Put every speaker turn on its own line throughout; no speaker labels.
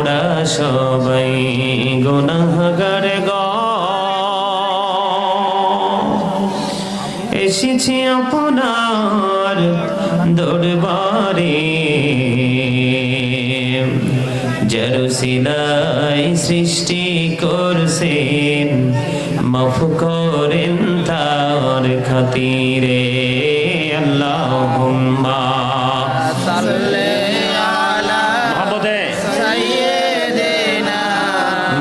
আমরা সবাই গুনাহগার গো, এসেছি আপনার দরবারে। যার সিলাই সৃষ্টি করছেন, মাফ করেন তার খাতিরে। আল্লাহুম্মা সাল্লি আলা সাইয়্যিদিনা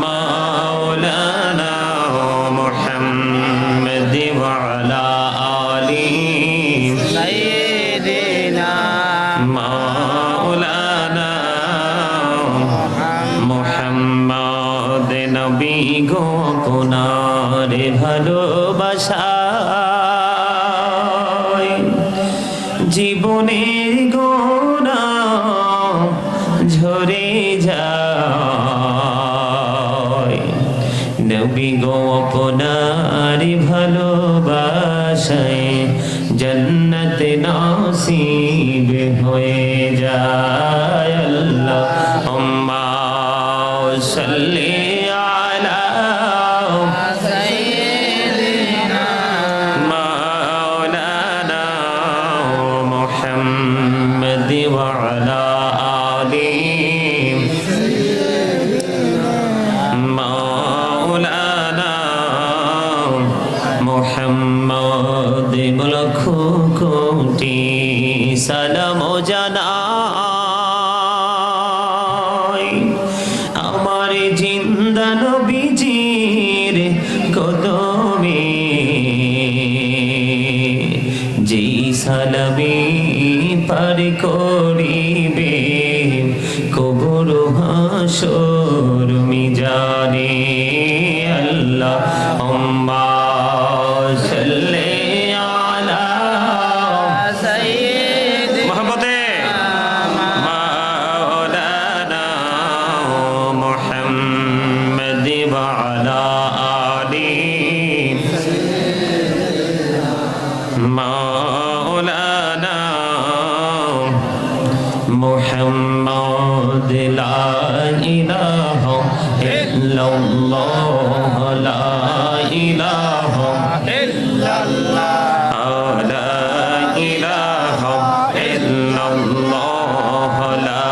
মাওলানা মুহাম্মদ ওয়া আলা আলি সাইয়্যিদিনা মাওলানা মুহাম্মদ। নবী গো আপনার ভালোবাসায় জীবনের গুনাহ ঝরে যায়। নবী গো আপনার ভালোবাসায় জান্নাত নসিব হয়ে যায়। আল্লাহুম্মা সাল্লি আলা সাইয়্যিদিনা মাওলানা মুহাম্মদ ওয়া আলা আলি মাওলানা মুহাম্মদ। লাখ কোটি সালাম জানাই আমার জিন্দা নবীজির কদমে, যেই সালামে পার করিবে কবর হাসর মিজানে। আল্লাহুম্মা সাল্লি আলা সাইয়্যিদিনা মাওলানা মুহাম্মদ ওয়া আলা আলি মাওলানা মুহাম্মদ। লা ইলাহা ইল্লাল্লাহ লা ইলাহা ইল্লাল্লাহ লা ইলাহা ইল্লাল্লাহ লা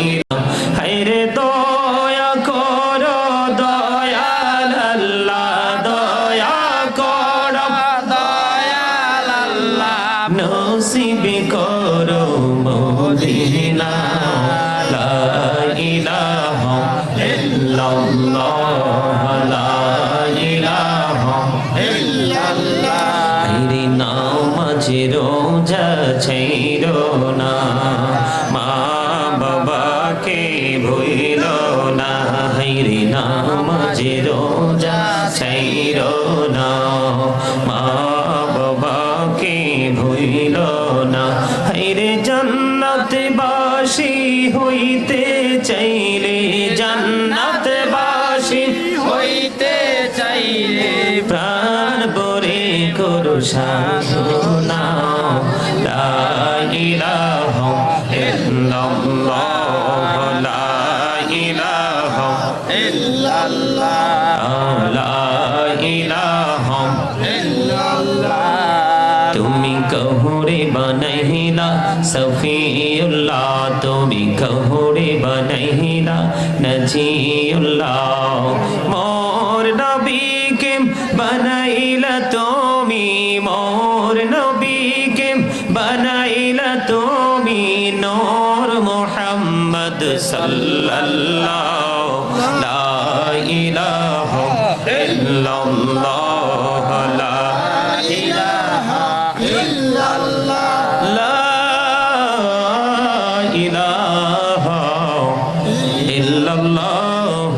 ইলাহা। হায়রে দয়া করো দয়াল আল্লাহ, দয়া করো দয়াল আল্লাহ, নসিব করো মদিনা। লা ইলাহা ইল্লাল্লাহ লা ইলাহা ইল্লাল্লাহ। হায়রে নামাজ রোজা ছাইরো না, মা বাবাকে ভুইলো না। হায়রে নামাজ রোজা ছাইরো না, মা বাবাকে ভুইলো না। হায়রে জান্নাতবাসী হইতে চাইলে, জান্নাতবাসী হইতে চাইলে প্রাণ ভরে করো সাধনা। লা ইলাহা ইল্লাল্লাহ লা ইলাহা ইল্লাল্লাহ লা ইলাহা ইল্লাল্লাহ। তুমি কহুরে বানাইলা সফিউল্লাহ, তুমি কহুরে বানাইলা নজিউল্লাহ। মোর নবীকে বানাইলা তুমি, মোর নবীকে বানাইলা তুমি নূর মুহাম্মদ সাল্লাল্লাহু। লা ইলাহা ইল্লাল্লাহ লা ইলাহা ইল্লাল্লাহ লা ইলাহা ইল্লাল্লাহ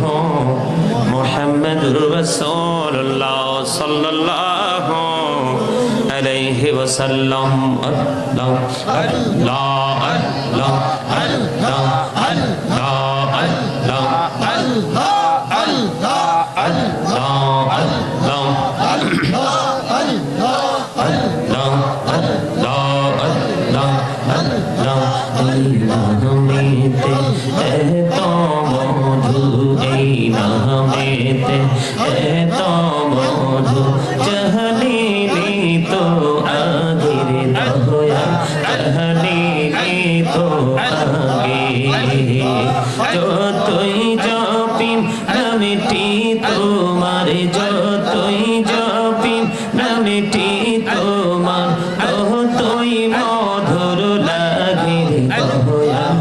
মুহাম্মাদুর রাসূলুল্লাহ সাল্লাল্লাহু আলাইহি ওয়াসাল্লাম। আল্লাহ আল্লাহ আল্লাহ আল্লাহ আল্লাহ আল্লাহ আল্লাহ আল্লাহ আল্লাহ আল্লাহ আল্লাহ আল্লাহ আল্লাহ আল্লাহ আল্লাহ আল্লাহ। যতই জপি নামটি তোমার, যতই জপি নামটি তোমার, ততই মধুর লাগে রে দয়াল,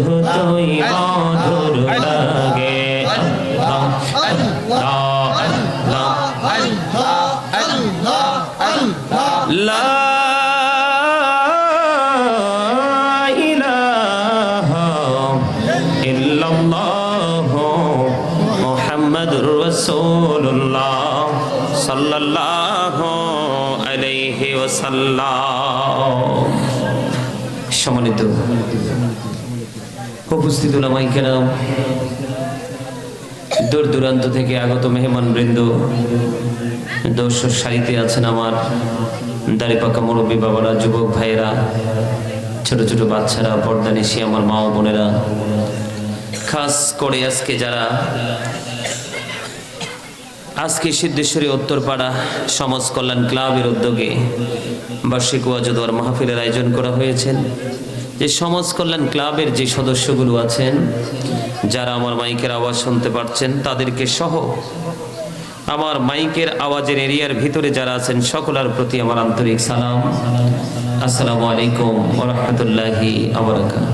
ততই মধুর লাগে। লা ইলাহা ইল্লাল্লাহ মুহাম্মাদুর রাসূলুল্লাহ সাল্লাল্লাহু আলাইহি ওয়াসাল্লাম। সম্মানিত উপস্থিত উলামায়ে কেরাম, দূর দূরান্ত থেকে আগত মেহমান বৃন্দ, দর্শক সারিতে আছেন আমার দাড়ি পাকা মুরব্বী বাবারা, যুবক ভাইয়েরা, ছোট ছোট বাচ্চারা, পর্দানিশী আমার মা ও বোনেরা, খাস করে আজকে যারা আজকে সিদ্ধেশ্বরী উত্তরপাড়া সমাজ কল্যাণ ক্লাবের উদ্যোগে বার্ষিক ওয়াজ ও দোয়ার মাহফিলের আয়োজন করা হয়েছেন, যে সমাজ কল্যাণ ক্লাবের যে সদস্যগুলো আছেন, যারা আমার মাইকের আওয়াজ শুনতে পাচ্ছেন, তাদেরকে সহ আমার মাইকের আওয়াজের এরিয়ার ভিতরে যারা আছেন সকলের প্রতি আমার আন্তরিক সালাম। আসসালামু আলাইকুম ওয়া রাহমাতুল্লাহি ওয়া বারাকাতুহু।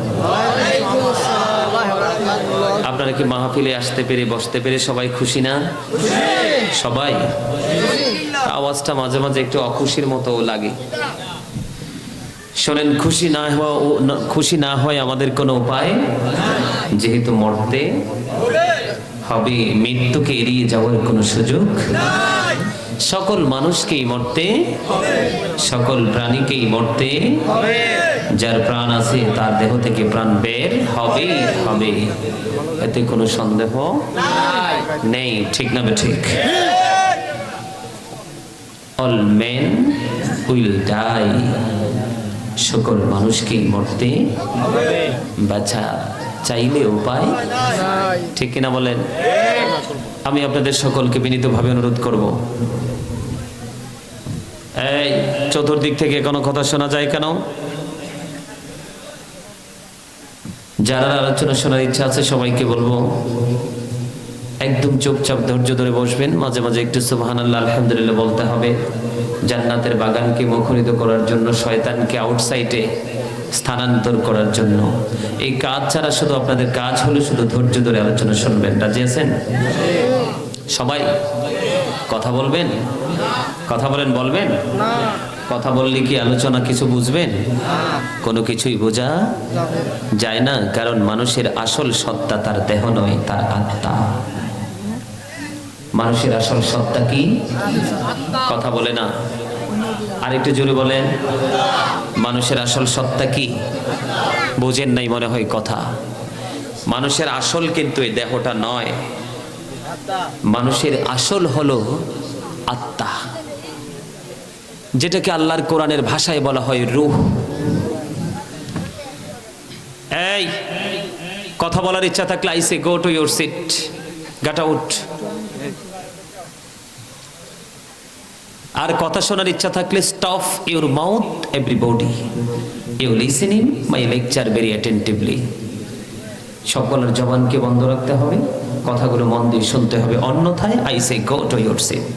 আপনারা কি মাহফিলে আসতে পেরে বসতে পেরে সবাই খুশি না? সবাই? আওয়াজটা মাঝে মাঝে একটু অখুশির মতো লাগে। শোনেন, খুশি না হয় আমাদের কোনো উপায়, যেহেতু মরতে হবে, মৃত্যুকে এড়িয়ে যাওয়ার কোনো সুযোগ নাই। সকল মানুষকেই মরতে, সকল প্রাণীকেই মরতে হবে। যার প্রাণ আছে তার দেহ থেকে প্রাণ বের হবে হবে, এতে কোনো সন্দেহ নেই। ঠিক না ঠিক? অল মেন উইল ডাই, সকল মানুষকেই মরতে হবে, বাঁচা চাইলে উপায় ঠিক কিনা বলেন? আমি আপনাদের সকলকে বিনীতভাবে অনুরোধ করব, এই চতুর্দিক থেকে কোনো কথা শোনা যায় কেন? যারা আলোচনা শোনার ইচ্ছা আছে সবাইকে বলবো একদম চুপচাপ ধৈর্য ধরে বসবেন। মাঝে মাঝে একটু সুবহানাল্লাহ আলহামদুলিল্লাহ বলতে হবে, জান্নাতের বাগানকে মুখরিত করার জন্য, শয়তানকে আউটসাইডে স্থানান্তর করার জন্য। এই কাজ ছাড়া শুধু আপনাদের কাজ হলো শুধু ধৈর্য ধরে আলোচনা শুনবেন। রাজি আছেন সবাই? কথা বলবেন? কথা বলেন, বলবেন? কথা বললে কি আলোচনা কিছু বুঝবেন? কোনো কিছুই বোঝা যায় না, কারণ মানুষের আসল সত্তা তার দেহ নয়, তার আত্মা। মানুষের আসল সত্তা কি? কথা বলে না, আরেকটু জোরে বলেন। মানুষের আসল সত্তা কি? বোঝেন নাই মনে হয় কথা। মানুষের আসল কিন্তু এই দেহটা নয়, মানুষের আসল হলো আত্মা, যেটাকে আল্লাহর কোরআনের ভাষায় বলা হয় রূহ। এই কথা বলার ইচ্ছা থাকলে I say go to your seat, get out. আর কথা শোনার ইচ্ছা থাকলে stop your mouth everybody, you listening my lecture very attentively. সকলের জবানকে বন্ধ রাখতে হবে, কথাগুলো মন দিয়ে শুনতে হবে, অন্যথায় I say go to your seat,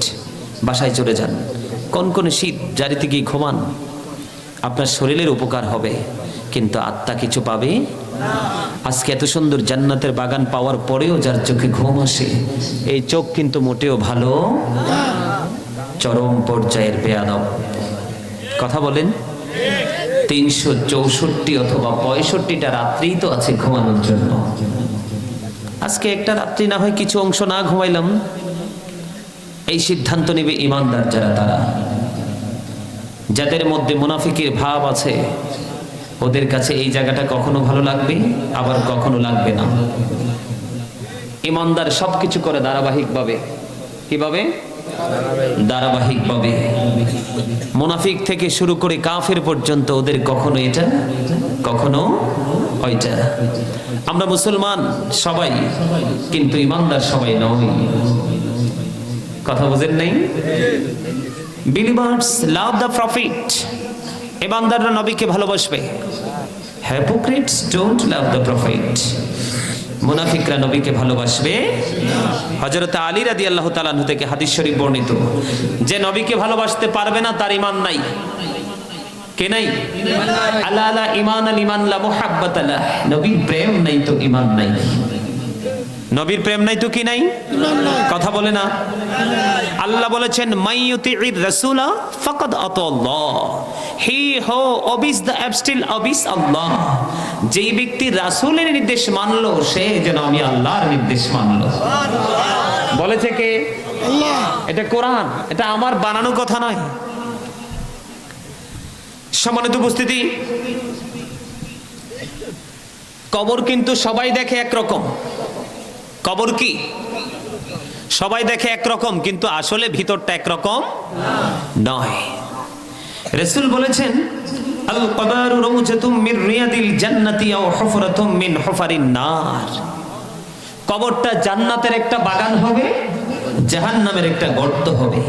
বাসায় চলে যান। কোন কোন শীত জারিতে গিয়ে ঘুমান, আপনার শরীরের উপকার হবে কিন্তু আত্মা কিছু পাবে না। আজকে এত সুন্দর জান্নাতের বাগান পাওয়ার পরেও যার চোখে ঘুম আসে, এই চোখ কিন্তু মোটেও ভালো না, চরম পর্যায়ের বেয়াদব। কথা বলেন। 364 অথবা 65টা রাত্রিই তো আছে ঘুমানোর জন্য। আজকে একটা রাত্রি না হয় কিছু অংশ না ঘুমাইলাম, এই সিদ্ধান্ত নেবে ইমানদার যারা, তারা যাদের মধ্যে মুনাফিকের ভাব আছে, ওদের কাছে এই জায়গাটা কখনো ভালো লাগবে, আবার কখনো লাগবে না। ইমানদার সবকিছু করে ধারাবাহিকভাবে। কিভাবে? ধারাবাহিকভাবে। মুনাফিক থেকে শুরু করে কাফের পর্যন্ত ওদের কখনো এটা কখনো ওইটা। আমরা মুসলমান সবাই, কিন্তু ইমানদার সবাই নই। কথা বুঝেন নাই? Believers love the prophet, ইমানদাররা নবীকে ভালোবাসবে। Hypocrites don't love the prophet, মুনাফিকরা নবীকে ভালোবাসবে। হযরত আলী রাদিয়াল্লাহু তাআলা আনহু থেকে হাদিস শরীফ বর্ণিত, যে নবীকে ভালোবাসতে পারবে না তার ঈমান নাই। কে নাই? আলা লা ঈমান লিমান লা মুহাব্বাতা লাহ, নবীর প্রেম নাই তো ঈমান নাই। নবীর প্রেম নাই তো কি নাই? কথা বলে না। আল্লাহ বলেছেন মাইয়ুতির রাসূলা ফাকাদ আতাল্লাহ, হি হু ওবিস দ্য অ্যাবস্টিল ওবিস আল্লাহ। যেই ব্যক্তি রাসূলের নির্দেশ মানলো সে যেন আমি আল্লাহর নির্দেশ মানলো। বলেছে কে? আল্লাহ। এটা কোরআন, এটা আমার বানানো কথা নয়। সম্মানিত উপস্থিতি, কবর কিন্তু সবাই দেখে একরকম। কবর কি সবাই দেখে একরকম, কিন্তু আসলে ভিতরটা একরকম নয়। রাসূল বলেছেন আল কবরু রাউজাতুম মির রিয়াদিল জান্নাতি আও হুফরাতুম মিন হুফারিন নার। কবরটা জান্নাতের একটা বাগান হবে, জাহান্নামের একটা গর্ত হবে।